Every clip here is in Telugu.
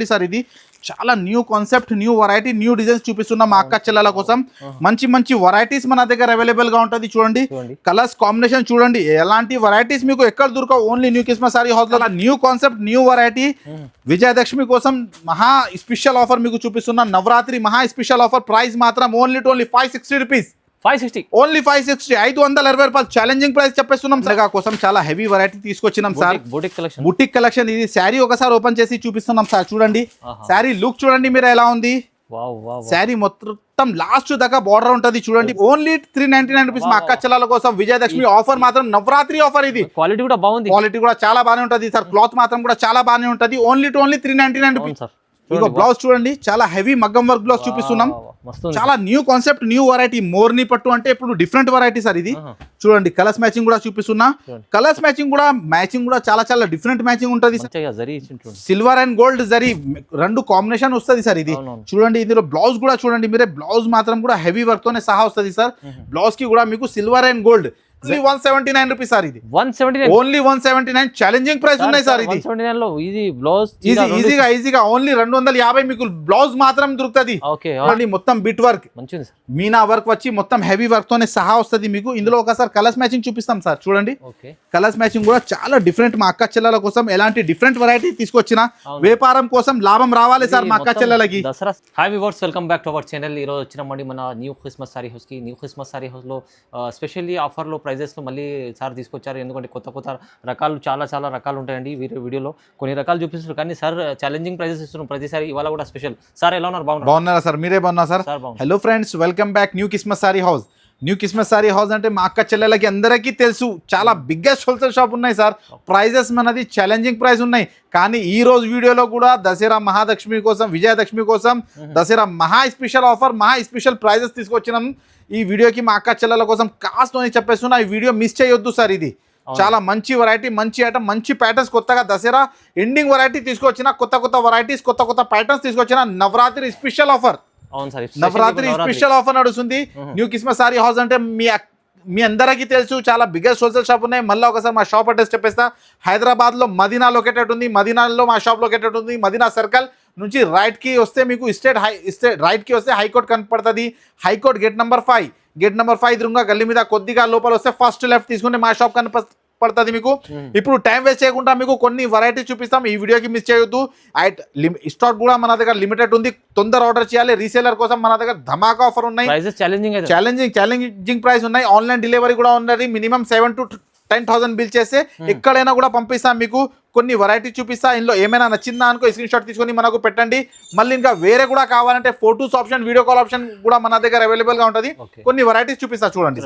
సార్ ఇది చాలా new concept, new variety, new designs చూపిస్తున్నాం మా అక్క చెల్లెల కోసం. మంచి మంచి వెరైటీస్ మన దగ్గర అవైలబుల్ గా ఉంటుంది. చూడండి కలర్స్ కాంబినేషన్ చూడండి, ఎలాంటి వెరైటీస్ మీకు ఎక్కడ దొరకవు. Only new Christmas sorry house లో new concept, new variety. Vijayadashami కోసం మహా స్పెషల్ ఆఫర్ మీకు చూపిస్తున్నా. నవరాత్రి మహా స్పెషల్ ఆఫర్. ప్రైస్ మాత్రం ఓన్లీ 560 రూపీస్. 560 ఓన్లీ 560, 520 రూపాయలు ఛాలెంజింగ్ ప్రైస్ చెప్పేస్తున్నాం. సరిగా కోసం చాలా హెవీ వెరైటీ తీసుకొచ్చినాం సార్. బుటిక్ కలెక్షన్ ఇది. శారీ ఒకసారి ఓపెన్ చేసి చూపిస్తున్నాం సార్. చూడండి శారీ లుక్ చూడండి మీరు ఎలా ఉంది. శారీ మొత్తం లాస్ట్ దాకా బార్డర్ ఉంటది చూడండి. ఓన్లీ 399 రూపీస్ మా అక్క చెల్లెల కోసం. విజయదశమి ఆఫర్ మాత్రం నవరాత్రి ఆఫర్. ఇది క్వాలిటీ కూడా బాగుంది, క్వాలిటీ కూడా చాలా బాగానే ఉంటది సార్. క్లాత్ మాత్రం కూడా చాలా బాగానే ఉంటది. Only 399 rupees. ఇగో బ్లౌజ్ చూడండి, చాలా హెవీ మగ్గం వర్క్ బ్లౌజ్ చూపిస్తున్నాం. చాలా new concept, new variety. Morni పట్టు అంటే ఇప్పుడు డిఫరెంట్ వెరైటీ సార్ ఇది. చూడండి కలర్స్ మ్యాచింగ్ కూడా చూపిస్తున్నా. కలర్స్ మ్యాచింగ్ కూడా చాలా డిఫరెంట్ మ్యాచింగ్ ఉంటది. సిల్వర్ అండ్ గోల్డ్ జరీ రెండు కాంబినేషన్ వస్తుంది సార్ ఇది. చూడండి ఇందులో బ్లౌజ్ కూడా చూడండి మీరే. బ్లౌజ్ మాత్రం కూడా హెవీ వర్క్ తోనే సహా వస్తుంది సార్. బ్లౌజ్ కి కూడా మీకు silver and gold. 179 rupees sir ఇది. 179 ఓన్లీ 179 ఛాలెంజింగ్ ప్రైస్ ఉన్నాయి సార్. ఇది 179 లో ఇది బ్లౌజ్ ఈజీగా ఓన్లీ 250 మీకు బ్లౌజ్ మాత్రం దొరుకుతుంది. మొత్తం బిట్ వర్క్, మీనా వర్క్ వచ్చి మొత్తం హెవీ వర్క్ తోనే సహా వస్తుంది మీకు. ఇందులో ఒకసారి కలర్స్ మ్యాచింగ్ చూపిస్తాం సార్. చూడండి కలర్స్ మ్యాచింగ్ కూడా చాలా డిఫరెంట్. మా అక్క చెల్లెల కోసం ఎలాంటి డిఫరెంట్ వెరైటీ తీసుకొచ్చిన వ్యాపారం కోసం లాభం రావాలి సార్ మా అక్క చెల్లెలకి. Hi viewers, welcome back to our channel. ఈ రోజు వచ్చినామండి మన న్యూ క్రిస్మస్ సారీ హౌస్ కి. న్యూ క్రిస్మస్ సారీ హౌస్ లో స్పెషల్లీ ఆఫర్ లో ప్రైజెస్లో మళ్ళీ సార్ తీసుకొచ్చారు. ఎందుకంటే కొత్త రకాలు చాలా రకాలు ఉంటాయండి వీడియోలో. కొన్ని రకాలు చూపిస్తారు కానీ సార్ ఛాలెంజింగ్ ప్రైజెస్ ఇస్తున్నాం ప్రతిసారి. ఇవాళ కూడా స్పెషల్. సార్ ఎలా ఉన్నారు? బాగున్నారా సార్? మీరే బాగున్నా sir? Hello friends, welcome back new Christmas sorry house. New Christmas sorry house అంటే మా అక్క చెల్లెలకి అందరికీ తెలుసు, చాలా బిగ్గెస్ట్ హోల్సేల్ షాప్ ఉన్నాయి సార్. ప్రైజెస్ మనది ఛాలెంజింగ్ ప్రైస్ ఉన్నాయి. కానీ ఈ రోజు వీడియోలో కూడా దసరా మహాలక్ష్మి కోసం, విజయదశమి కోసం దసరా మహా స్పెషల్ ఆఫర్, మహా స్పెషల్ ప్రైజెస్ తీసుకొచ్చినాం ఈ వీడియోకి. మా అక్క చెల్లెల కోసం కాస్ట్ అని చెప్పేస్తున్నా. ఈ వీడియో మిస్ చేయొద్దు సార్. ఇది చాలా మంచి వెరైటీ, మంచి ఐటమ్, మంచి ప్యాటర్న్స్. కొత్తగా దసరా ఎండింగ్ వెరైటీ తీసుకొచ్చిన, కొత్త వెరైటీస్, కొత్త ప్యాటర్న్స్ తీసుకొచ్చిన. Navratri special offer, Navratri special offer నడుస్తుంది న్యూ క్రిస్మస్ సారీ హౌస్ అంటే. మీ అందరికీ తెలుసు చాలా బిగ్గెస్ట్ హోల్సేల్ షాప్ ఉన్నాయి. మళ్ళీ ఒకసారి మా షాప్ అడ్రస్ చెప్పేస్తా. హైదరాబాద్లో మదీనా లొకేటెడ్ ఉంది. మదీనాలో మా షాప్ లొకేటెడ్ ఉంది. మదీనా సర్కిల్ నుంచి రైట్కి వస్తే మీకు రైట్కి వస్తే హైకోర్ట్ కనపడుతుంది. హైకోర్ట్ గేట్ నెంబర్ 5 ఎదురుగా గల్లీ మీద కొద్దిగా లోపల వస్తే ఫస్ట్ లెఫ్ట్ తీసుకుంటే మా షాప్ కనపడుతుంది మీకు. ఇప్పుడు టైం వేస్ట్ చేయకుండా మీకు కొన్ని వెరైటీ చూపిస్తాం. ఈ వీడియోకి మిస్ చేయొద్దు. స్టాక్ కూడా మన దగ్గర లిమిటెడ్ ఉంది. తొందర ఆర్డర్ చేయాలి. రీసేలర్ కోసం మన దగ్గర ధమాకా ఆఫర్ ఉన్నాయి. ఛాలెంజింగ్ ప్రైస్ ఉన్నాయి. ఆన్లైన్ డెలివరీ కూడా ఉన్నది. మినిమం 7,000 to 10,000 బిల్ చేస్తే ఎక్కడైనా కూడా పంపిస్తాం మీకు. కొన్ని వెరైటీ చూపిస్తా. ఇందులో ఏమైనా నచ్చిందా అనుకో స్క్రీన్ షాట్ తీసుకొని మనకు పెట్టండి. మళ్ళీ ఇంకా వేరే కూడా కావాలంటే photos option, video call option కూడా మన దగ్గర అవైలబుల్ గా ఉంటుంది. కొన్ని వెరైటీస్ చూపిస్తా చూడండి.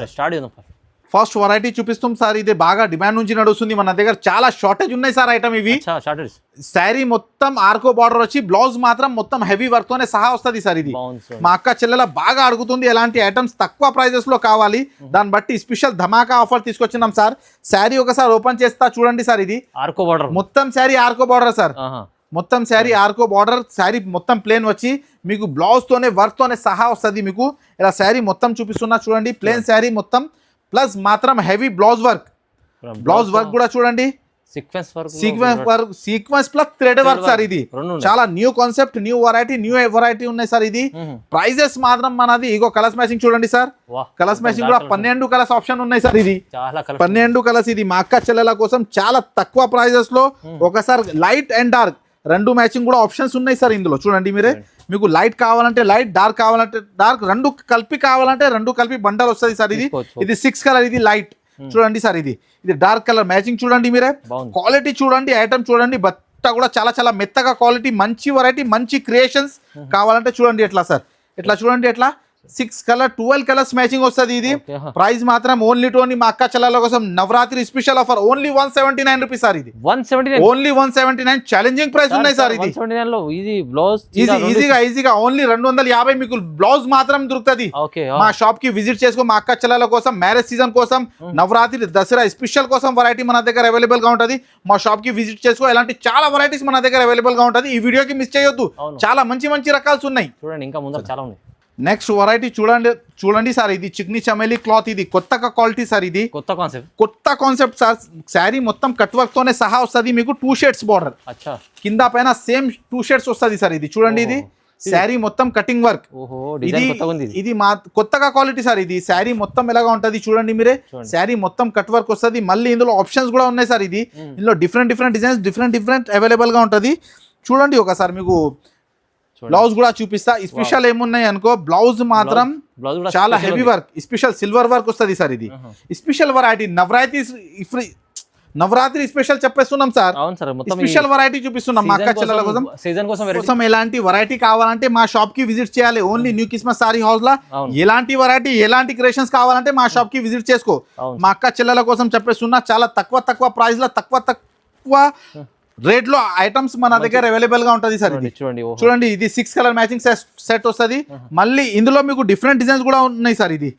ఫస్ట్ వెరైటీ చూపిస్తాం సార్. ఇది బాగా డిమాండ్ నుంచి నడుస్తుంది. మన దగ్గర చాలా షార్టేజ్ ఉన్నాయి సార్ ఐటమ్. ఇవి శారీ మొత్తం ఆర్కో బార్డర్ వచ్చి బ్లౌజ్ మాత్రం మొత్తం హెవీ వర్క్ తోనే సహా వస్తుంది సార్. ఇది మా అక్క చెల్లెల బాగా అడుగుతుంది ఎలాంటి ఐటమ్స్ తక్కువ ప్రైజెస్ లో కావాలి. దాన్ని బట్టి స్పెషల్ ధమాకా ఆఫర్ తీసుకొచ్చినాం సార్. శారీ ఒకసారి ఓపెన్ చేస్తా చూడండి సార్. ఇది ఆర్కో బార్డర్, మొత్తం శారీ ఆర్కో బార్డర్ సార్. మొత్తం శారీ ఆర్కో బార్డర్. శారీ మొత్తం ప్లేన్ వచ్చి మీకు బ్లౌజ్ తోనే వర్క్ తోనే సహా వస్తుంది మీకు. ఇలా శారీ మొత్తం చూపిస్తున్నా చూడండి. ప్లేన్ శారీ మొత్తం ప్లస్ మాత్రం హెవీ బ్లౌజ్ వర్క్ కూడా చూడండి. Sequence plus thread work sir. ఇది చాలా న్యూ కాన్సెప్ట్, న్యూ వెరైటీ ఉన్నాయి సార్. ఇది ప్రైజెస్ మాత్రం మనది. ఇగో కలర్స్ మ్యాచింగ్ చూడండి సార్. కలర్స్ మ్యాచింగ్ కూడా 12 కలర్స్ ఆప్షన్ ఉన్నాయి సార్. ఇది 12 కలర్స్. ఇది మా అక్క చెల్లెల కోసం చాలా తక్కువ ప్రైజెస్ లో. ఒకసారి లైట్ అండ్ డార్క్ రెండు మ్యాచింగ్ కూడా ఆప్షన్స్ ఉన్నాయి సార్. ఇందులో చూడండి మీరే. మీకు లైట్ కావాలంటే లైట్, డార్క్ కావాలంటే డార్క్, రెండు కలిపి కావాలంటే రెండు కలిపి బండల్ వస్తుంది సార్. ఇది 6 కలర్, ఇది లైట్ చూడండి సార్. ఇది డార్క్ కలర్ మ్యాచింగ్ చూడండి మీరే. క్వాలిటీ చూడండి, ఐటమ్ చూడండి. బట్ట కూడా చాలా మెత్తగా క్వాలిటీ, మంచి వెరైటీ, మంచి క్రియేషన్స్. కావాలంటే చూడండి ఎట్లా సార్. ఎట్లా చూడండి ఎట్లా 6 కలర్ 12 కలర్స్ మ్యాచింగ్ వస్తుంది. ఇది ప్రైస్ మాత్రం ఓన్లీ మా అక్క చెల్లెల కోసం Navratri special offer. Only 179 rupees sir. ఇది 179, ఓన్లీ 179 ఛాలెంజింగ్ ప్రైస్ ఉన్నాయి సార్. ఇది ఈజీగా ఓన్లీ 250 మీకు బ్లౌజ్ మాత్రం దొరుకుతుంది. మా షాప్ కి విజిట్ చేసుకో. మా అక్క చెల్లెల కోసం, మ్యారేజ్ సీజన్ కోసం, నవరాత్రి దసరా స్పెషల్ కోసం వెరైటీ మన దగ్గర అవైలబుల్ గా ఉంటుంది. మా షాప్ కి విజిట్ చేసుకో. ఇలాంటి చాలా వెరైటీస్ మన దగ్గర అవైలబుల్ గా ఉంటుంది. ఈ వీడియోకి మిస్ చేయొద్దు. చాలా మంచి రకాలు ఉన్నాయి. చూడండి ఇంకా ముందర చాలా ఉన్నాయి. నెక్స్ట్ వెరైటీ చూడండి సార్, ఇది చిక్నీ చమేలి క్లాత్, ఇది కొత్తగా క్వాలిటీ సార్, ఇది కొత్త కాన్సెప్ట్ సార్. శారీ మొత్తం కట్ వర్క్ తోనే సహా వస్తుంది మీకు. 2 షేడ్స్ బార్డర్, కింద పైన సేమ్ 2 షేడ్స్ వస్తుంది సార్. ఇది చూడండి, ఇది శారీ మొత్తం కటింగ్ వర్క్. ఇది మా కొత్తగా క్వాలిటీ సార్. ఇది శారీ మొత్తం ఎలాగా ఉంటది చూడండి మీరే. శారీ మొత్తం కట్ వర్క్ వస్తుంది. మళ్ళీ ఇందులో ఆప్షన్స్ కూడా ఉన్నాయి సార్. ఇందులో డిఫరెంట్ డిజైన్స్ డిఫరెంట్ అవైలబుల్ గా ఉంటది. చూడండి ఒకసారి మీకు బ్లౌజ్ కూడా చూపిస్తా. స్పెషల్ ఏమున్నాయి అనుకో, బ్లౌజ్ మాత్రం చాలా heavy work, special silver work వస్తుంది సార్. ఇది స్పెషల్ వెరైటీ, నవరాత్రి స్పెషల్ చెప్పేస్తున్నాం సార్. స్పెషల్ వెరైటీ చూపిస్తున్నాం మా అక్క చెల్లెల కోసం. ఎలాంటి వెరైటీ కావాలంటే మా షాప్ కి విజిట్ చేయాలి. Only new Christmas saree house లా ఎలాంటి వెరైటీ, ఎలాంటి క్రియేషన్స్ కావాలంటే మా షాప్ కి విజిట్ చేసుకో. మా అక్క చెల్లెల కోసం చెప్పేస్తున్నా. చాలా తక్కువ ప్రైస్ లో తక్కువ రేట్ లో ఐటమ్స్ మన దగ్గర అవైలబుల్ గా ఉంటది సార్. ఇది చూడండి, ఇది 6 కలర్ మ్యాచింగ్ సెట్ వస్తుంది. మళ్ళీ ఇందులో మీకు డిఫరెంట్ డిజైన్స్ కూడా ఉన్నాయి సార్. ఇది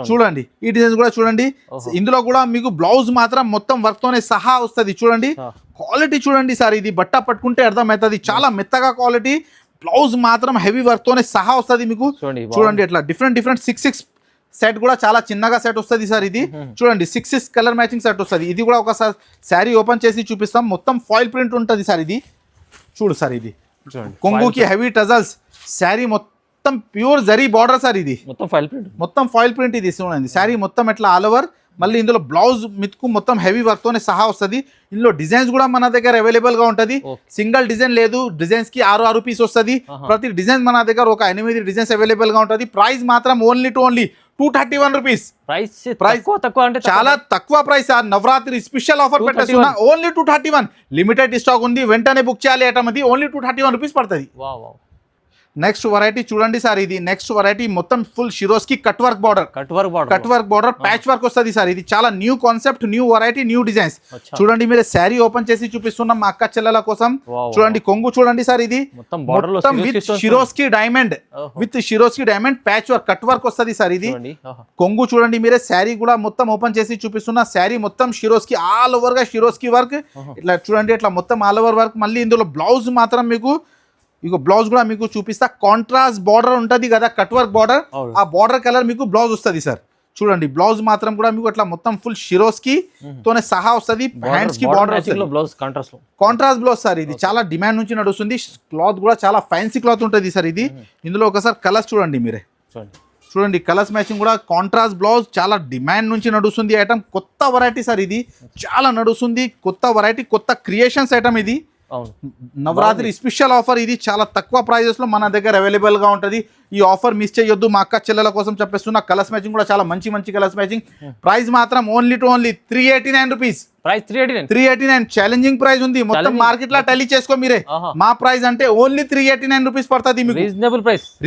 చూడండి, ఈ డిజైన్స్ కూడా చూడండి. ఇందులో కూడా మీకు బ్లౌజ్ మాత్రం మొత్తం వర్క్ తోనే సహా వస్తుంది. చూడండి క్వాలిటీ చూడండి సార్. ఇది బట్ట పట్టుకుంటే అర్థమవుతుంది, చాలా మెత్తగా క్వాలిటీ. బ్లౌజ్ మాత్రం హెవీ వర్క్ తోనే సహా వస్తుంది మీకు. చూడండి ఎట్లా డిఫరెంట్ 6 సెట్ కూడా చాలా చిన్నగా సెట్ వస్తుంది సార్. ఇది చూడండి 6 కలర్ మ్యాచింగ్ సెట్ వస్తుంది. ఇది కూడా ఒకసారి శారీ ఓపెన్ చేసి చూపిస్తాం. మొత్తం ఫాయిల్ ప్రింట్ ఉంటుంది సార్. ఇది చూడు సార్, ఇది కొంగుకి హెవీ టజల్స్, శారీ మొత్తం ప్యూర్ జరీ బార్డర్ సార్. ఇది మొత్తం ఫాయిల్ ప్రింట్. ఇది చూడండి శారీ మొత్తం ఎట్లా ఆల్ ఓవర్. మళ్ళీ ఇందులో బ్లౌజ్ మిత్కు మొత్తం హెవీ వర్క్ తోనే సహా వస్తుంది. ఇందులో డిజైన్స్ కూడా మన దగ్గర అవైలబుల్ గా ఉంటది. సింగిల్ డిజైన్ లేదు, డిజైన్స్ కి 6 పీస్ వస్తుంది. ప్రతి డిజైన్ మన దగ్గర ఒక 8 డిజైన్స్ అవైలబుల్ గా ఉంటది. ప్రైస్ మాత్రం ఓన్లీ 231 రూపీస్. ప్రైస్ అంటే చాలా తక్కువ ప్రైస్. నవరాత్రి స్పెషల్ ఆఫర్ పెట్టేస్తున్నా. ఓన్లీ 231. లిమిటెడ్ స్టాక్ ఉంది, వెంటనే బుక్ చేయాలి. ఐటమ్ అది ఓన్లీ 231 రూపీస్ పడుతుంది. నెక్స్ట్ వెరైటీ చూడండి సార్. ఇది నెక్స్ట్ వెరైటీ మొత్తం ఫుల్ షిరోస్ కి cut work border patch work వస్తుంది సార్. ఇది చాలా new concept, new variety, new designs. చూడండి మీరు శారీ ఓపెన్ చేసి చూపిస్తున్నాం మా అక్క చెల్లెల కోసం. చూడండి కొంగు చూడండి సార్. ఇది మొత్తం విత్ షిరోస్ కి diamond, patch work cut work వస్తుంది సార్. ఇది కొంగు చూడండి మీరే. శారీ కూడా మొత్తం ఓపెన్ చేసి చూపిస్తున్నా. శారీ మొత్తం షిరోస్ కి ఆల్ ఓవర్ గా షిరోస్ కి వర్క్. ఇట్లా చూడండి, ఇట్లా మొత్తం ఆల్ ఓవర్ వర్క్. మళ్ళీ ఇందులో బ్లౌజ్ మాత్రం మీకు ఇక బ్లౌజ్ కూడా మీకు చూపిస్తా. కాంట్రాస్ట్ బార్డర్ ఉంటది కదా, కట్ వర్క్ బార్డర్. ఆ బార్డర్ కలర్ మీకు బ్లౌజ్ వస్తుంది సార్. చూడండి బ్లౌజ్ మాత్రం కూడా మీకు అట్లా మొత్తం ఫుల్ షిరోస్ కి తోనే సహా వస్తుంది. హ్యాండ్స్ కి బార్డర్ కాంట్రాస్ట్ బ్లౌజ్ సార్. ఇది చాలా డిమాండ్ నుంచి నడుస్తుంది. క్లాత్ కూడా చాలా ఫ్యాన్సీ క్లాత్ ఉంటుంది సార్. ఇది ఇందులో ఒకసారి కలర్స్ చూడండి మీరే. చూడండి కలర్స్ మ్యాచింగ్ కూడా కాంట్రాస్ట్ బ్లౌజ్ చాలా డిమాండ్ నుంచి నడుస్తుంది ఐటమ్. కొత్త వెరైటీ సార్. ఇది చాలా నడుస్తుంది, కొత్త వెరైటీ, కొత్త క్రియేషన్స్ ఐటమ్. ఇది నవరాత్రి స్పెషల్ ఆఫర్. ఇది చాలా తక్కువ ప్రైజెస్ లో మన దగ్గర అవైలబుల్ గా ఉంటది. ఈ ఆఫర్ మిస్ చేయొద్దు. మా అక్క చెల్లెల కోసం చెప్పేస్తున్నా. కలర్స్ మ్యాచింగ్ కూడా చాలా మంచి కలర్స్ మ్యాచింగ్. ప్రైస్ మాత్రం ఓన్లీ 389 రూపీస్. 389 ఛాలెంజింగ్ ప్రైస్ ఉంది. మొత్తం మార్కెట్ లా టెలి చేసుకో మీరే. మా ప్రైస్ అంటే ఓన్లీ 389 రూపీస్ పడుతుంది మీకు.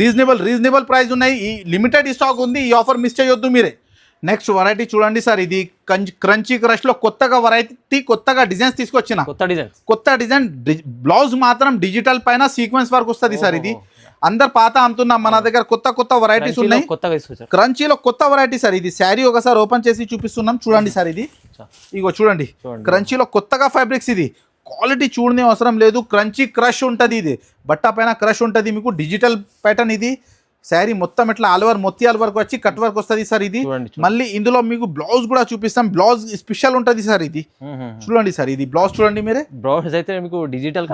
రీజనబుల్ ప్రైస్ ఉన్నాయి. ఈ లిమిటెడ్ స్టాక్ ఉంది. ఈ ఆఫర్ మిస్ చేయొద్దు మీరే. నెక్స్ట్ వెరైటీ చూడండి సార్. ఇది క్రంచీ క్రష్ లో కొత్తగా వెరైటీ, కొత్తగా డిజైన్స్ తీసుకొచ్చిన. కొత్త డిజైన్. బ్లౌజ్ మాత్రం డిజిటల్ పైన సీక్వెన్స్ వర్క్ వస్తుంది సార్. ఇది అందరు పాత అమ్ముతున్నాం, మన దగ్గర కొత్త వెరైటీస్ ఉన్నాయి. క్రంచీలో కొత్త వెరైటీ సార్. ఇది శారీ ఒకసారి ఓపెన్ చేసి చూపిస్తున్నాం. చూడండి సార్. ఇది ఇగో చూడండి, క్రంచీలో కొత్తగా ఫ్యాబ్రిక్స్. ఇది క్వాలిటీ చూడనే అవసరం లేదు. క్రంచీ క్రష్ ఉంటుంది. ఇది బట్ట పైన క్రష్ ఉంటుంది మీకు. Digital pattern. ఇది శారీ మొత్తం ఇట్లా ఆల్ ఓవర్ మొత్యాల వరకు వచ్చి కట్ వర్క్ వస్తుంది సార్. ఇది మళ్ళీ ఇందులో మీకు బ్లౌజ్ కూడా చూపిస్తాం. బ్లౌజ్ స్పెషల్ ఉంటది సార్. ఇది చూడండి సార్. ఇది బ్లౌజ్ చూడండి మీరే. బ్లౌజ్ అయితే మీకు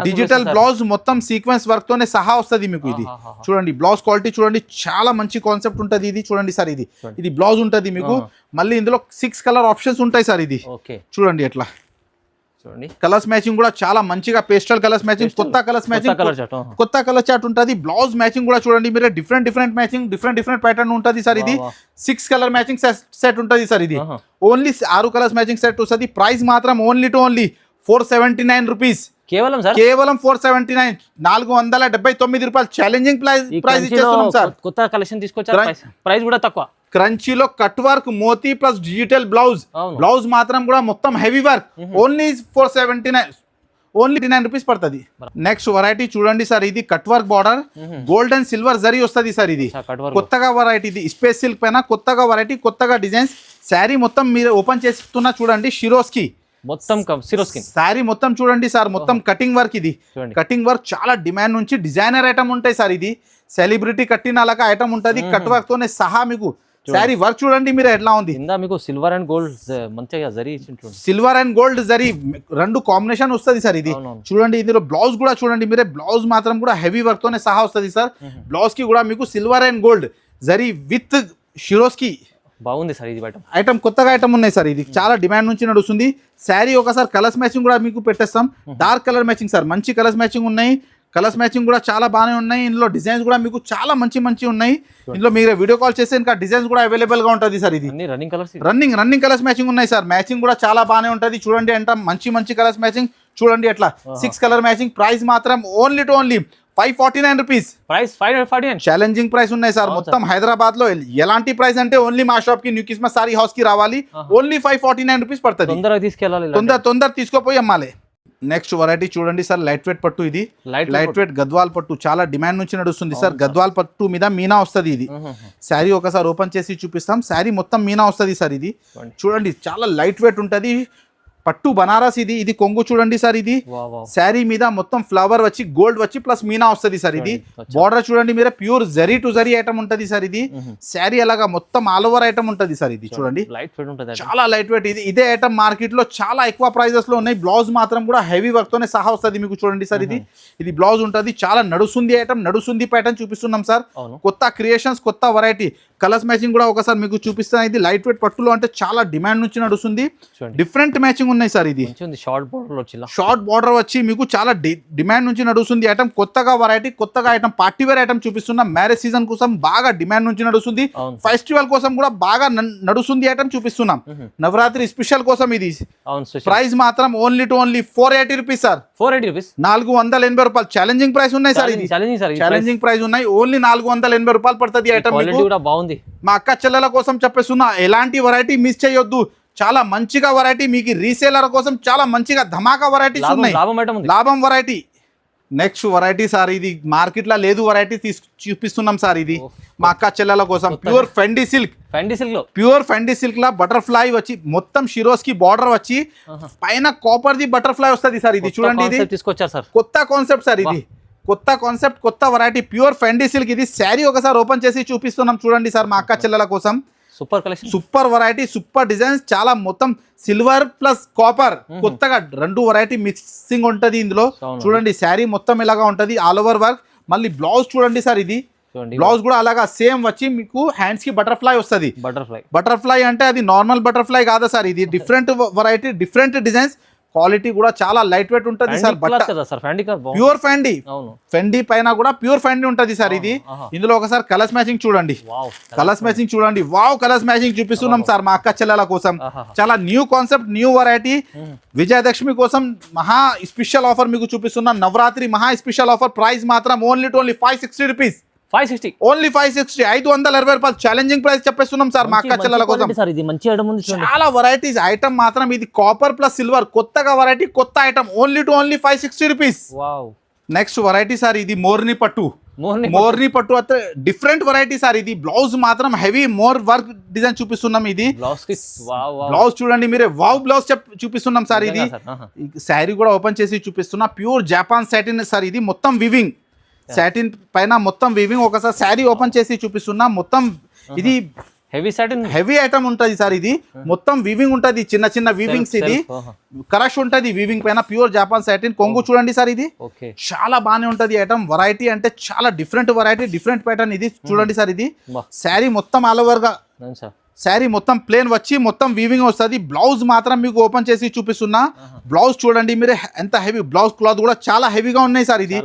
డిజిటల్ బ్లౌజ్ మొత్తం సీక్వెన్స్ వర్క్ తోనే సహా వస్తుంది మీకు. ఇది చూడండి బ్లౌజ్ క్వాలిటీ చూడండి, చాలా మంచి కాన్సెప్ట్ ఉంటది. ఇది చూడండి సార్. ఇది బ్లౌజ్ ఉంటది మీకు. మళ్ళీ ఇందులో 6 కలర్ ఆప్షన్స్ ఉంటాయి సార్. ఇది చూడండి ఎట్లా కలర్స్ మ్యాచింగ్ కూడా చాలా మంచిగా. పేస్టల్ కలర్స్ మ్యాచింగ్, కొత్త కలర్స్ మ్యాచింగ్, కొత్త కలర్ చార్ట్ ఉంటుంది. బ్లౌజ్ మ్యాచింగ్ కూడా చూడండి మీరే. డిఫరెంట్ మ్యాచింగ్, డిఫరెంట్ ప్యాటర్న్ ఉంటుంది సార్. ఇది 6 కలర్ మ్యాచింగ్ సెట్ ఉంటుంది సార్. ఇది ఓన్లీ 6 కలర్స్ మ్యాచింగ్ సెట్ వస్తుంది. ప్రైస్ మాత్రం ఓన్లీ 479 రూపీస్. కేవలం 479, 479 రూపాయలు. ఛాలెంజింగ్ ప్రైస్ ఇచ్చేస్తున్నాం సార్. కొత్త కలెక్షన్ తీసుకొచ్చారు, ప్రైస్ కూడా తక్కువ. క్రంచీలో కట్ వర్క్, మోతీ ప్లస్ డిజిటల్ బ్లౌజ్ మాత్రం కూడా మొత్తం heavy work. Only 479, only 9 rupees పడుతుంది. నెక్స్ట్ వెరైటీ చూడండి సార్. ఇది cut work border, gold and silver zari వస్తుంది సార్. ఇది కొత్తగా వెరైటీ. ఇది స్పేస్ సిల్క్ పైన కొత్తగా వెరైటీ, కొత్తగా డిజైన్స్. శారీ మొత్తం మీరు ఓపెన్ చేస్తున్నా చూడండి. షిరోస్ కి మొత్తం సిరో స్కిన్ శారీ మొత్తం చూడండి సార్, మొత్తం కటింగ్ వర్క్ ఇది. చూడండి కటింగ్ వర్క్ చాలా డిమాండ్ నుంచి డిజైనర్ ఐటమ్ ఉంటాయి సార్. ఇది సెలబ్రిటీ కట్టిన అలాగా ఐటమ్ ఉంటుంది, కట్ వర్క్ తోనే సహా. మీకు శారీ వర్క్ చూడండి మీరు ఎట్లా ఉంది. కింద మీకు సిల్వర్ అండ్ గోల్డ్ మంచిగా జరీ చూడండి, సిల్వర్ అండ్ గోల్డ్ జరీ రెండు కాంబినేషన్ వస్తుంది సార్. ఇది చూడండి, ఇందులో బ్లౌజ్ కూడా చూడండి మీరే, బ్లౌజ్ మాత్రం కూడా హెవీ వర్క్ తోనే సహా వస్తుంది సార్. బ్లౌజ్ కి కూడా మీకు silver and gold zari with షిరోస్కి బాగుంది సార్. ఇది ఐటమ్ కొత్తగా ఐటమ్ ఉన్నాయి సార్. ఇది చాలా డిమాండ్ నుంచి నడుస్తుంది. శారీ ఒకసారి కలర్స్ మ్యాచింగ్ కూడా మీకు పెట్టేస్తాం. డార్క్ కలర్ మ్యాచింగ్ సార్, మంచి కలర్స్ మ్యాచింగ్ ఉన్నాయి. కలర్స్ మ్యాచింగ్ కూడా చాలా బాగానే ఉన్నాయి. ఇందులో డిజైన్స్ కూడా మీకు చాలా మంచి ఉన్నాయి. ఇందులో మీరు వీడియో కాల్ చేస్తే ఇంకా డిజైన్స్ కూడా అవైలబుల్ గా ఉంటుంది సార్. ఇది రన్నింగ్ కలర్స్ మ్యాచింగ్ ఉన్నాయి సార్. మ్యాచింగ్ కూడా చాలా బాగానే ఉంటుంది. చూడండి అంటే మంచి కలర్స్ మ్యాచింగ్ చూడండి ఎట్లా 6 కలర్ మ్యాచింగ్. ప్రైస్ మాత్రం only 549 rupees. Price 549 challenging price ఉన్నాయి సార్. మొత్తం హైదరాబాద్ లో ఎలాంటి ప్రైస్ అంటే ఓన్లీ మా షాప్ కి న్యూ కిస్మస్ సారీ హౌస్ కి రావాలి. ఓన్లీ 549 రూపీస్ పడుతుంది. తొందరగా తీసుకెళ్ళాలి, తొందర తీసుకోపోయి అమ్మాలి. నెక్స్ట్ వెరైటీ చూడండి సార్, లైట్ వెయిట్ పట్టు. ఇది లైట్ వెయిట్ గద్వాల్ పట్టు చాలా డిమాండ్ నుంచి నడుస్తుంది సార్. గద్వాల్ పట్టు మీద మీనా వస్తుంది. ఇది శారీ ఒకసారి ఓపెన్ చేసి చూపిస్తాం. శారీ మొత్తం మీనా వస్తుంది సార్. ఇది చూడండి చాలా లైట్ వెయిట్ ఉంటుంది. పట్టు బనారస్ ఇది. ఇది కొంగు చూడండి సార్. ఇది శారీ మీద మొత్తం ఫ్లవర్ వచ్చి గోల్డ్ వచ్చి ప్లస్ మీనా వస్తుంది సార్. ఇది బార్డర్ చూడండి మీరే, pure zari to zari item ఉంటుంది సార్. ఇది శారీ అలాగా మొత్తం ఆల్ ఓవర్ ఐటమ్ ఉంటుంది సార్. ఇది చూడండి చాలా లైట్ వెయిట్. ఇది ఇదే ఐటమ్ మార్కెట్ లో చాలా ఎక్కువ ప్రైజెస్ లో ఉన్నాయి. బ్లౌజ్ మాత్రం కూడా హెవీ వర్క్ తోనే సహా వస్తుంది మీకు. చూడండి సార్, ఇది బ్లౌజ్ ఉంటుంది. చాలా నడుస్తుంది ఐటమ్, నడుస్తుంది ప్యాటర్న్ చూపిస్తున్నాం సార్. కొత్త క్రియేషన్స్, కొత్త వెరైటీ. కలర్స్ మ్యాచింగ్ కూడా ఒకసారి మీకు చూపిస్తాను. ఇది లైట్ వెయిట్ పట్టులో అంటే చాలా డిమాండ్ నుంచి నడుస్తుంది. డిఫరెంట్ మ్యాచింగ్ ఉన్నాయి సార్. ఇది షార్ట్ బార్డర్ వచ్చి మీకు చాలా డిమాండ్ నుంచి నడుస్తుంది ఐటమ్. కొత్తగా వెరైటీ, కొత్తగా ఐటమ్, పార్టీ వేర్ ఐటమ్ చూపిస్తున్నాం. మ్యారేజ్ సీజన్ కోసం బాగా డిమాండ్ నుంచి నడుస్తుంది. ఫెస్టివల్ కోసం కూడా బాగా నడుస్తుంది ఐటమ్ చూపిస్తున్నాం. నవరాత్రి స్పెషల్ కోసం ఇది. ప్రైస్ మాత్రం ఓన్లీ 480 రూపీస్ సార్. 480 రూపాయలు. ఛాలెంజింగ్ ప్రైస్ ఉన్నాయి సార్. ఇది ఛాలెంజింగ్ ప్రైస్ ఉన్నాయి. ఓన్లీ 480 రూపాయలు పడుతుంది ఐటమ్. బాగుంది. మా అక్క చెల్లెల కోసం చెప్పేస్తున్నా, ఎలాంటి వెరైటీ మిస్ చేయొద్దు. చాలా మంచిగా వెరైటీ మీకు రీసేలర్ కోసం చాలా మంచిగా ధమాకా వెరైటీస్ ఉన్నాయి. లాభం వెరైటీ. నెక్స్ట్ వెరైటీ సార్, ఇది మార్కెట్ లో లేదు వెరైటీ చూపిస్తున్నాం సార్. ఇది మా అక్క చెల్లెల కోసం ప్యూర్ ఫెండీ సిల్క్. ప్యూర్ ఫెండీ సిల్క్ లా బటర్ఫ్లై వచ్చి మొత్తం షిరోస్ కి బార్డర్ వచ్చి పైన కాపర్ ది బటర్ఫ్లై వస్తుంది సార్. ఇది చూడండి, ఇది తీసుకొచ్చారు సార్. కొత్త కాన్సెప్ట్ సార్. ఇది కొత్త కాన్సెప్ట్, కొత్త వెరైటీ, ప్యూర్ ఫెండీ సిల్క్. ఇది శారీ ఒకసారి ఓపెన్ చేసి చూపిస్తున్నాం చూడండి సార్ మా అక్క చెల్లెల కోసం. Super collection, super variety, super designs. చాలా మొత్తం సిల్వర్ ప్లస్ కాపర్ కొత్తగా రెండు వెరైటీ మిక్సింగ్ ఉంటది ఇందులో. చూడండి శారీ మొత్తం ఇలాగా ఉంటది, ఆల్ ఓవర్ వర్క్. మళ్ళీ బ్లౌజ్ చూడండి సార్. ఇది బ్లౌజ్ కూడా అలాగా సేమ్ వచ్చి మీకు హ్యాండ్స్ కి బటర్ఫ్లై వస్తుంది. బటర్ఫ్లై అంటే అది నార్మల్ బటర్ఫ్లై కాదా సార్. ఇది different variety, different designs. Quality కూడా చాలా లైట్ వెయిట్ ఉంటుంది సార్. ప్యూర్ ఫెండీ, ఫెండీ పైన కూడా ప్యూర్ ఫెండీ ఉంటుంది సార్. ఇది ఇందులో ఒకసారి కలర్స్ మ్యాచింగ్ చూడండి. కలర్స్ మ్యాచింగ్ చూడండి. వావ్, కలర్స్ మ్యాచింగ్ చూపిస్తున్నాం సార్ మా అక్క చెల్లెల కోసం. చాలా new concept, new variety. Vijayadashami కోసం మహా స్పెషల్ ఆఫర్ మీకు చూపిస్తున్నాం. నవరాత్రి మహా స్పెషల్ ఆఫర్. ప్రైస్ మాత్రం ఓన్లీ 560 రూపీస్. 560 ఓన్లీ 560. 520 రూపాయలు. ఛాలెంజింగ్ ప్రైస్ చెప్పేస్తున్నాం సార్ మా అక్క చెల్లెల కోసం. చాలా వెరైటీస్ ఐటమ్ మాత్రం. ఇది కాపర్ ప్లస్ సిల్వర్ కొత్తగా వెరైటీ, కొత్త item. Only 560 rupees. Next variety sir, ఇది మోర్ని పట్టు. మోర్ని పట్టు అంటే డిఫరెంట్ వెరైటీ సార్. ఇది బ్లౌజ్ మాత్రం హెవీ మోర్ వర్క్ డిజైన్ చూపిస్తున్నాం. ఇది బ్లౌజ్ చూడండి మీరే, వావ్ బ్లౌజ్ చూపిస్తున్నాం సార్. ఇది శారీ కూడా ఓపెన్ చేసి చూపిస్తున్నా. Pure Japan satin sir. ఇది మొత్తం వివింగ్, సాటిన్ పైన మొత్తం వీవింగ్. ఒకసారి శారీ ఓపెన్ చేసి చూపిస్తున్నా. మొత్తం ఇది హెవీ సాటిన్, హెవీ ఐటమ్ ఉంటుంది సార్. ఇది మొత్తం వీవింగ్ ఉంటుంది, చిన్న చిన్న వీవింగ్స్. ఇది కరష్ ఉంటుంది వీవింగ్ పైన. Pure Japan satin. కొంగు చూడండి సార్. ఇది చాలా బాగానే ఉంటుంది ఐటమ్. వెరైటీ అంటే చాలా డిఫరెంట్ వెరైటీ, డిఫరెంట్ ప్యాటర్న్. ఇది చూడండి సార్. ఇది శారీ మొత్తం ఆల్ ఓవర్ గా, శారీ మొత్తం ప్లేన్ వచ్చి మొత్తం వీవింగ్ వస్తుంది. బ్లౌజ్ మాత్రం మీకు ఓపెన్ చేసి చూపిస్తున్నా. బ్లౌజ్ చూడండి మీరే ఎంత హెవీ. బ్లౌజ్ క్లాత్ కూడా చాలా హెవీగా ఉన్నాయి సార్. ఇది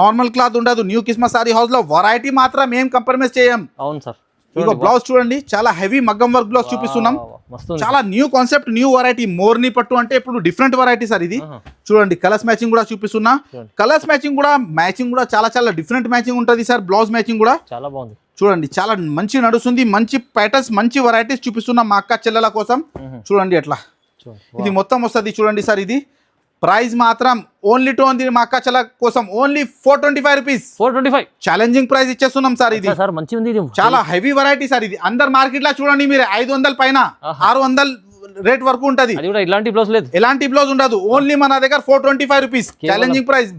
నార్మల్ క్లాత్ ఉండదు. న్యూ కిస్మస్ సారీ హౌస్ లో వెరైటీ మాత్రం ఏం కంప్రమైజ్ చేయం. అవును సార్. ఇగో బ్లౌజ్ చూడండి, చాలా హెవీ మగ్గం వర్క్ బ్లౌజ్ చూపిస్తున్నాం. చాలా new concept, new variety. Morni పట్టు అంటే ఇప్పుడు డిఫరెంట్ వెరైటీ సార్. ఇది చూడండి కలర్స్ మ్యాచింగ్ కూడా చూపిస్తున్నా. కలర్స్ మ్యాచింగ్ కూడా చాలా చాలా డిఫరెంట్ మ్యాచింగ్ ఉంటుంది సార్. బ్లౌజ్ మ్యాచింగ్ కూడా చాలా బాగుంది. చూడండి చాలా మంచి నడుస్తుంది. మంచి ప్యాటర్న్స్, మంచి వెరైటీస్ చూపిస్తున్నాం మా అక్క చెల్లెల కోసం. చూడండి ఎట్లా ఇది మొత్తం వస్తుంది. చూడండి సార్. ఇది ప్రైస్ మాత్రం ఓన్లీ మా అక్క చెల్లెల కోసం ఓన్లీ 425 రూపీస్. 425 ఛాలెంజింగ్ ప్రైస్ ఇచ్చేస్తున్నాం సార్. ఇది చాలా హెవీ వెరైటీ సార్. ఇది అందరు మార్కెట్ లో చూడండి మీరు 500 పైన, 600 రేట్ వరకు ఉంటది. అది కూడా ఇలాంటి బ్లౌజ్ లేదు, ఎలాంటి బ్లౌజ్ ఉండదు. ఓన్లీ మన దగ్గర 425 రూపీస్ ఛాలెంజింగ్ ప్రైస్.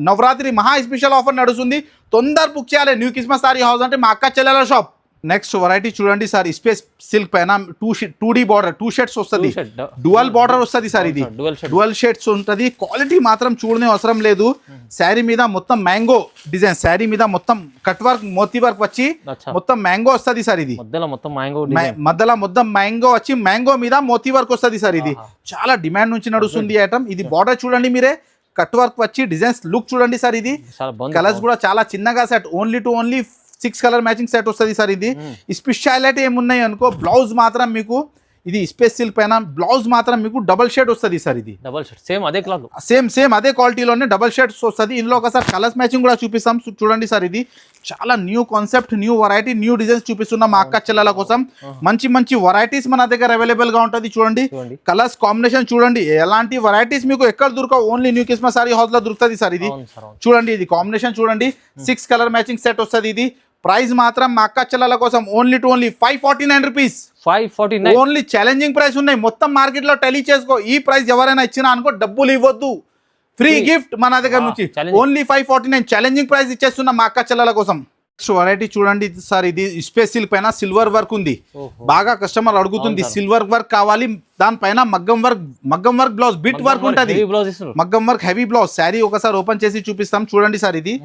నవరాత్రి మహా స్పెషల్ ఆఫర్ నడుస్తుంది. తొందర బుక్ చేయాలి. న్యూ కిస్మస్ సారీ హౌస్ అంటే మా అక్క చెల్లెల షాప్. నెక్స్ట్ వెరైటీ చూడండి సార్, స్పేస్ సిల్క్ పైన 2D బార్డర్, 2 షేడ్స్ వస్తుంది, డ్యువల్ బార్డర్ వస్తుంది సార్. ఇది డ్యువల్ షేడ్స్ ఉంటుంది. క్వాలిటీ మాత్రం చూడనే అవసరం లేదు. శారీ మీద మొత్తం మ్యాంగో డిజైన్, శారీ మీద మొత్తం కట్ వర్క్ మోతీ వర్క్ వచ్చి మొత్తం మ్యాంగో వస్తుంది సార్. ఇది మధ్యలో మొత్తం మ్యాంగో వచ్చి మ్యాంగో మీద మోతీ వర్క్ వస్తుంది సార్. ఇది చాలా డిమాండ్ నుంచి నడుస్తుంది ఐటమ్. ఇది బార్డర్ చూడండి మీరే, కట్ వర్క్ వచ్చి డిజైన్స్ లుక్ చూడండి సార్. ఇది కలర్స్ కూడా చాలా చిన్నగా set, only 6 colour matching set వస్తుంది సార్. ఇది స్పెషాలిటీ ఏమున్నాయి అనుకో, బ్లౌజ్ మాత్రం మీకు ఇది స్పేస్ సిల్క్ పైన బ్లౌజ్ మాత్రం మీకు డబల్ షేడ్ వస్తుంది సార్. ఇది డబల్ షేడ్ సేమ్ అదే క్లాత్, సేమ్ అదే క్వాలిటీలోనే డబల్ షేడ్స్ వస్తుంది. ఇందులో ఒకసారి కలర్స్ మ్యాచింగ్ కూడా చూపిస్తాం చూడండి సార్. ఇది చాలా new concept, new variety, new designs చూపిస్తున్నాం మా అక్క చెల్లెల కోసం. మంచి వెరైటీస్ మన దగ్గర అవైలబుల్ గా ఉంటుంది. చూడండి కలర్స్ కాంబినేషన్ చూడండి, ఎలాంటి వెరైటీస్ మీకు ఎక్కడ దొరకవు, only new Christmas saree house లో దొరుకుతుంది సార్. ఇది చూడండి, ఇది కాంబినేషన్ చూడండి, 6 కలర్ మ్యాచింగ్ సెట్ వస్తుంది. ఇది ప్రైస్ మాత్రం మా అక్క చెల్లెల కోసం only 549 rupees. 549 only challenging price ఉన్నాయి. మొత్తం మార్కెట్ లో టెలీ చేసుకో. ఈ ప్రైస్ ఎవరైనా ఇచ్చినా అనుకో డబ్బులు ఇవ్వద్దు, ఫ్రీ గిఫ్ట్ మన దగ్గర నుంచి. ఓన్లీ 549 ఛాలెంజింగ్ ప్రైస్ ఇచ్చేస్తున్నా మా అక్క చెల్లెల కోసం. వెరైటీ చూడండి సార్, ఇది స్పేస్ సిల్క్ పైన సిల్వర్ వర్క్ ఉంది. బాగా కస్టమర్ అడుగుతుంది సిల్వర్ వర్క్ కావాలి, దానిపైన మగ్గం వర్క్ బ్లౌజ్, బిట్ వర్క్ ఉంటది. మగ్గం వర్క్ హెవీ బ్లౌజ్. శారీ ఒకసారి ఓపెన్ చేసి చూపిస్తాం చూడండి సార్. ఇది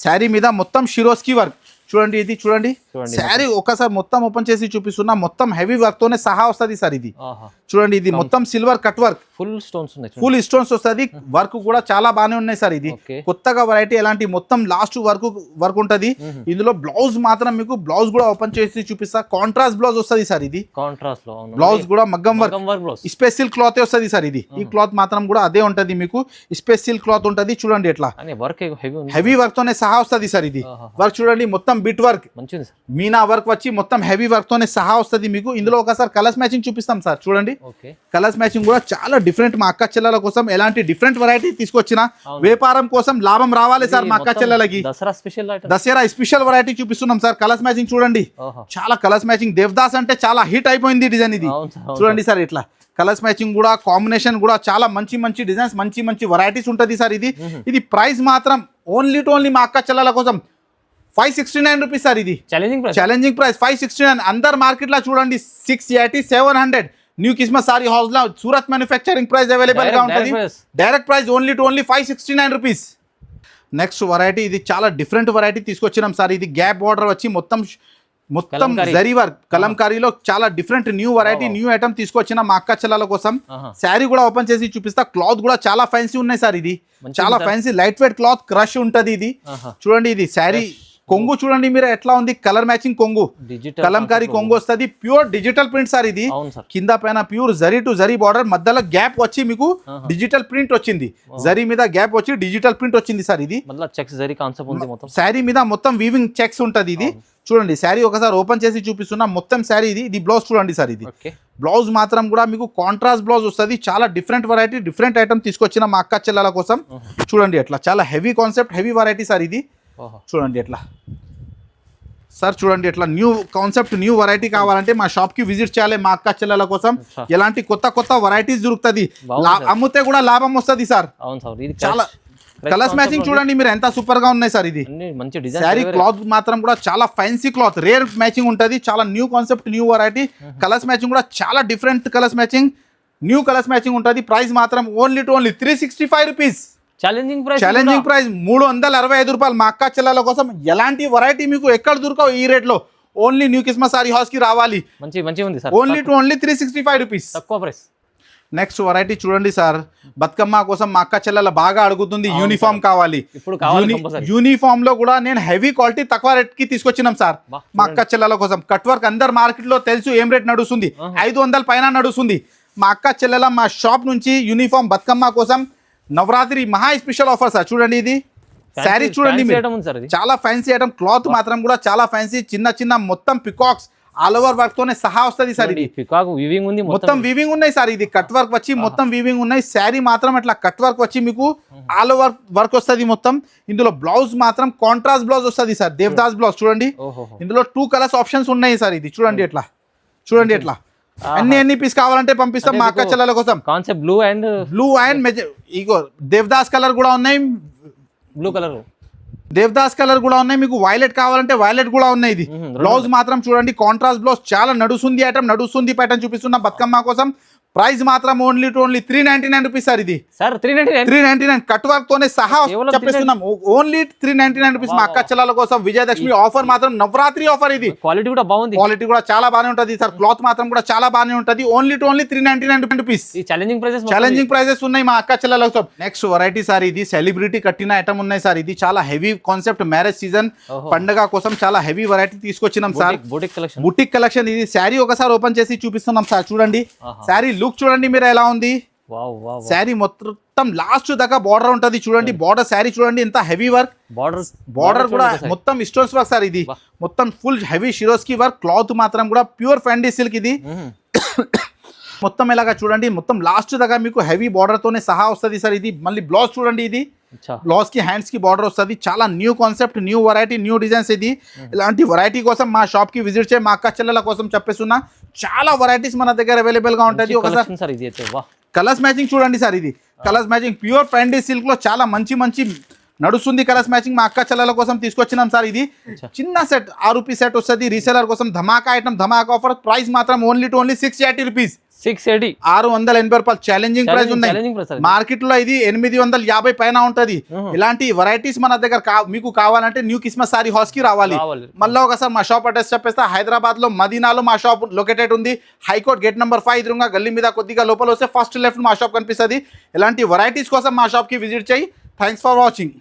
శారీ మీద మొత్తం షిరోస్కి వర్క్ చూడండి. ఇది చూడండి శారీ ఒకసారి మొత్తం ఓపెన్ చేసి చూపిస్తున్నా, మొత్తం హెవీ వర్క్ తోనే సహా వస్తుంది సార్. ఇది చూడండి, ఇది మొత్తం silver cut work, full stones వస్తుంది. వర్క్ కూడా చాలా బాగానే ఉన్నాయి సార్. ఇది కొత్తగా వెరైటీ, ఎలాంటి మొత్తం లాస్ట్ వర్క్ ఉంటది. ఇందులో బ్లౌజ్ మాత్రం మీకు బ్లౌజ్ కూడా ఓపెన్ చేసి చూపిస్తా, కాంట్రాస్ట్ బ్లౌజ్ వస్తుంది సార్. ఇది బ్లౌజ్ కూడా మగ్గం వర్క్ స్పేస్ సిల్క్ క్లాత్ వస్తుంది సార్. ఇది ఈ క్లాత్ మాత్రం కూడా అదే ఉంటది, మీకు స్పేస్ సిల్క్ క్లాత్ ఉంటది. చూడండి ఎట్లా హెవీ వర్క్ తోనే సహా వస్తుంది సార్. ఇది వర్క్ చూడండి, మొత్తం బిట్ వర్క్, మీనా వర్క్ వచ్చి మొత్తం హెవీ వర్క్ తోనే సహా వస్తుంది మీకు. ఇందులో ఒకసారి కలర్స్ మ్యాచింగ్ చూపిస్తాం సార్. చూడండి కలర్స్ మ్యాచింగ్ కూడా చాలా డిఫరెంట్. మా అక్క చెల్లెల కోసం ఎలాంటి డిఫరెంట్ వెరైటీ తీసుకొచ్చినా వ్యాపారం కోసం లాభం రావాలి సార్ మా అక్క చెల్లెలకి. దసరా స్పెషల్ వెరైటీ చూపిస్తున్నాం సార్. కలర్స్ మ్యాచింగ్ చూడండి, చాలా కలర్స్ మ్యాచింగ్. దేవదాస్ అంటే చాలా హిట్ అయిపోయింది డిజైన్. ఇది చూడండి సార్, ఇట్లా కలర్స్ మ్యాచింగ్ కూడా, కాంబినేషన్ కూడా చాలా మంచి డిజైన్స్, మంచి వెరైటీస్ ఉంటుంది సార్. ఇది ప్రైస్ మాత్రం ఓన్లీ మా అక్క చెల్లెల కోసం 569 రూపీస్ సార్. ఇది ఛాలెంజింగ్ ప్రైస్ 569. అందరు మార్కెట్ లో చూడండి 680, 700. న్యూ కిస్మస్ సారీ హౌస్ లో సూరత్ మ్యానుఫ్యాక్చరింగ్ ప్రైస్ అవైలబుల్ గా ఉంటుంది. Direct price only 569 rupees. Next variety, ఇది చాలా డిఫరెంట్ వెరైటీ తీసుకొచ్చినాం సార్. ఇది గ్యాప్ బార్డర్ వచ్చి మొత్తం జరీ వర్క్, కలంకారీలో చాలా different new variety, new item తీసుకొచ్చిన మా అక్క చెల్లెల కోసం. శారీ కూడా ఓపెన్ చేసి చూపిస్తా. క్లాత్ కూడా చాలా ఫ్యాన్సీ ఉన్నాయి సార్. ఇది చాలా fancy light weight cloth, crush ఉంటది. ఇది చూడండి, ఇది శారీ కొంగు చూడండి మీరు ఎట్లా ఉంది, కలర్ మ్యాచింగ్ కొంగు, కలంకారీ కొంగు వస్తుంది. Pure digital print sir. ఇది కింద పైన pure zari to zari border, మధ్యలో గ్యాప్ వచ్చి మీకు డిజిటల్ ప్రింట్ వచ్చింది. జరీ మీద గ్యాప్ వచ్చి డిజిటల్ ప్రింట్ వచ్చింది సార్. ఇది శారీ మీద మొత్తం వీవింగ్ చెక్స్ ఉంటది. ఇది చూడండి శారీ ఒకసారి ఓపెన్ చేసి చూపిస్తున్నా, మొత్తం శారీ. ఇది బ్లౌజ్ చూడండి సార్. ఇది బ్లౌజ్ మాత్రం కూడా మీకు కాంట్రాస్ట్ బ్లౌజ్ వస్తుంది. చాలా డిఫరెంట్ వెరైటీ, డిఫరెంట్ ఐటమ్ తీసుకొచ్చిన మా అక్క చెల్లెల కోసం. చూడండి ఎట్లా చాలా heavy concept, heavy variety sir. ఇది చూడండి ఎట్లా సార్, చూడండి ఎట్లా న్యూ కాన్సెప్ట్, న్యూ వెరైటీ కావాలంటే మా షాప్ కి విజిట్ చేయాలి. మా అక్క చెల్లెల కోసం ఎలాంటి కొత్త వెరైటీస్ దొరుకుతుంది, అమ్ముతే కూడా లాభం వస్తుంది సార్. చాలా కలర్స్ మ్యాచింగ్ చూడండి మీరు ఎంత సూపర్ గా ఉన్నాయి సార్. ఇది శారీ క్లాత్ మాత్రం కూడా చాలా ఫ్యాన్సీ క్లాత్, రేర్ మ్యాచింగ్ ఉంటుంది. చాలా new concept, new variety. Colours matching కూడా చాలా different colours matching, new colours matching ఉంటుంది. ప్రైస్ మాత్రం ఓన్లీ 365 రూపీస్. ఛాలెంజింగ్ ప్రైస్ 365 రూపాయలు. మా అక్క చెల్లెల కోసం ఎలాంటి వెరైటీ మీకు ఎక్కడ దొరకవు ఈ రేట్ లో. Only new Christmas saree house కి రావాలి. ఓన్లీ 365 రూపీస్, తక్కువ ప్రైస్. నెక్స్ట్ వెరైటీ చూడండి సార్, బతుకమ్మ కోసం మా అక్క చెల్లెల బాగా అడుగుతుంది, యూనిఫామ్ కావాలి. యూనిఫామ్ లో కూడా నేను హెవీ క్వాలిటీ తక్కువ రేట్ కి తీసుకొచ్చినాం సార్ మా అక్క చెల్లెల కోసం. కట్ వర్క్ అందరు మార్కెట్ లో తెలుసు ఏం రేట్ నడుస్తుంది, 500 పైన నడుస్తుంది. మా అక్క చెల్లెల మా షాప్ నుంచి యూనిఫామ్ బతుకమ్మ కోసం నవరాత్రి మహా స్పెషల్ ఆఫర్ సార్. చూడండి ఇది శారీ చూడండి చాలా ఫ్యాన్సీ ఐటమ్. క్లాత్ మాత్రం కూడా చాలా ఫ్యాన్సీ, చిన్న మొత్తం పికాక్స్ ఆల్ ఓవర్ వర్క్ తోనే సహా వస్తుంది సార్. ఇది మొత్తం వీవింగ్ ఉన్నాయి సార్. ఇది కట్ వర్క్ వచ్చి మొత్తం వీవింగ్ ఉన్నాయి. శారీ మాత్రం అట్లా కట్ వర్క్ వచ్చి మీకు ఆల్ ఓవర్ వర్క్ వస్తుంది మొత్తం. ఇందులో బ్లౌజ్ మాత్రం కాంట్రాస్ట్ బ్లౌజ్ వస్తుంది సార్, దేవదాస్ బ్లౌజ్. చూడండి ఇందులో 2 కలర్స్ ఆప్షన్స్ ఉన్నాయి సార్. ఇది చూడండి ఎట్లా, చూడండి ఎట్లా ఎన్ని పీస్ కావాలంటే పంపిస్తాం మా అక్క చెల్లెల కోసం. Concept blue and ego Devdas colour కూడా ఉన్నాయి, బ్లూ కలర్ దేవదాస్ కలర్ కూడా ఉన్నాయి. మీకు వైలెట్ కావాలంటే వైలెట్ కూడా ఉన్నాయి. ఇది బ్లౌజ్ మాత్రం చూడండి, కాంట్రాస్ట్ బ్లౌజ్ చాలా నడుస్తుంది ఐటమ్, నడుస్తుంది ప్యాటర్న్ చూపిస్తున్నా బతుకమ్మ కోసం. ప్రైస్ మాత్రం ఓన్లీ 399 రూపీస్ సార్. ఇది సార్ 399 కట్ వర్క్ తోనే సహా చెప్పేస్తున్నాం. ఓన్లీ 399 రూపీస్ మా అక్క చెల్లెల కోసం. విజయదశమి ఆఫర్ మాత్రం నవరాత్రి ఆఫర్. ఇది క్వాలిటీ కూడా బాగుంది, క్వాలిటీ కూడా చాలా బాగానే ఉంటది సార్. క్లాత్ మాత్రం కూడా చాలా బాగానే ఉంటది. Only 399 rupees. ఛాలెంజింగ్ ప్రైజెస్ ఉన్నాయి మా అక్క చెల్లెల కోసం. నెక్స్ట్ వెరైటీ సార్, ఇది సెలబ్రిటీ కట్టిన ఐటమ్ ఉన్నాయి సార్. ఇది చాలా హెవీ కాన్సెప్ట్, మ్యారేజ్ సీజన్ పండుగ కోసం చాలా హెవీ వెరైటీ తీసుకొచ్చినాం సార్. Boutique collection. ఇది శారీ ఒకసారి ఓపెన్ చేసి చూపిస్తున్నాం సార్. చూడండి శారీ లుక్ చూడండి మీరు ఎలా ఉంది. శారీ మొత్తం లాస్ట్ దాకా బార్డర్ ఉంటది చూడండి. బార్డర్ శారీ చూడండి ఎంత హెవీ వర్క్, బార్డర్ కూడా మొత్తం స్టోన్స్ వర్క్ సార్. ఇది మొత్తం ఫుల్ హెవీ షిరోస్కి వర్క్. క్లాత్ మాత్రం కూడా ప్యూర్ ఫ్యాండీ సిల్క్. ఇది మొత్తం ఇలాగా చూడండి, మొత్తం లాస్ట్ దాకా మీకు హెవీ బార్డర్ తోనే సహా వస్తుంది సార్. ఇది మళ్ళీ బ్లౌజ్ చూడండి, ఇది బ్లౌజ్ కి హ్యాండ్స్ కి బార్డర్ వస్తుంది. చాలా new concept, new variety, new designs. ఇది ఇలాంటి వెరైటీ కోసం మా షాప్ కి విజిట్ చేయి. మా అక్క చెల్లెల కోసం చెప్పేస్తున్నా, చాలా వెరైటీస్ మన దగ్గర అవైలబుల్ గా ఉంటుంది. ఒకసారి కలర్స్ మ్యాచింగ్ చూడండి సార్. ఇది కలర్స్ మ్యాచింగ్ ప్యూర్ ఫ్యాండీ సిల్క్ లో చాలా మంచి నడుస్తుంది. కలర్స్ మ్యాచింగ్ మా అక్క చెల్లెల కోసం తీసుకొచ్చినాం సార్. ఇది చిన్న సెట్ 6 రూపీస్ సెట్ వస్తుంది. రీసెలర్ కోసం ధమాకా ఐటమ్, ధమాకా ఆఫర్. ప్రైస్ మాత్రం ఓన్లీ 680 రూపీస్. 680 రూపాయలు. ఛాలెంజింగ్ ప్రైస్ ఉన్నాయి మార్కెట్ లో. ఇది 850 పైన ఉంటది. ఇలాంటి వెరైటీస్ మన దగ్గర మీకు కావాలంటే న్యూ కిస్మస్ సారీ హౌస్ కి రావాలి. మళ్ళీ ఒకసారి మా షాప్ అడ్రస్ చెప్పేస్తా. హైదరాబాద్ లో మదీనాలో మా షాప్ లొకేటెడ్ ఉంది. హైకోర్ట్ గేట్ నెంబర్ 5 ఎదురుగా గల్లీ మీద కొద్దిగా లోపల వస్తే ఫస్ట్ లెఫ్ట్ మా షాప్ కనిపిస్తుంది. ఇలాంటి వెరైటీస్ కోసం మా షాప్ కి విజిట్ చేయి. Thanks for watching.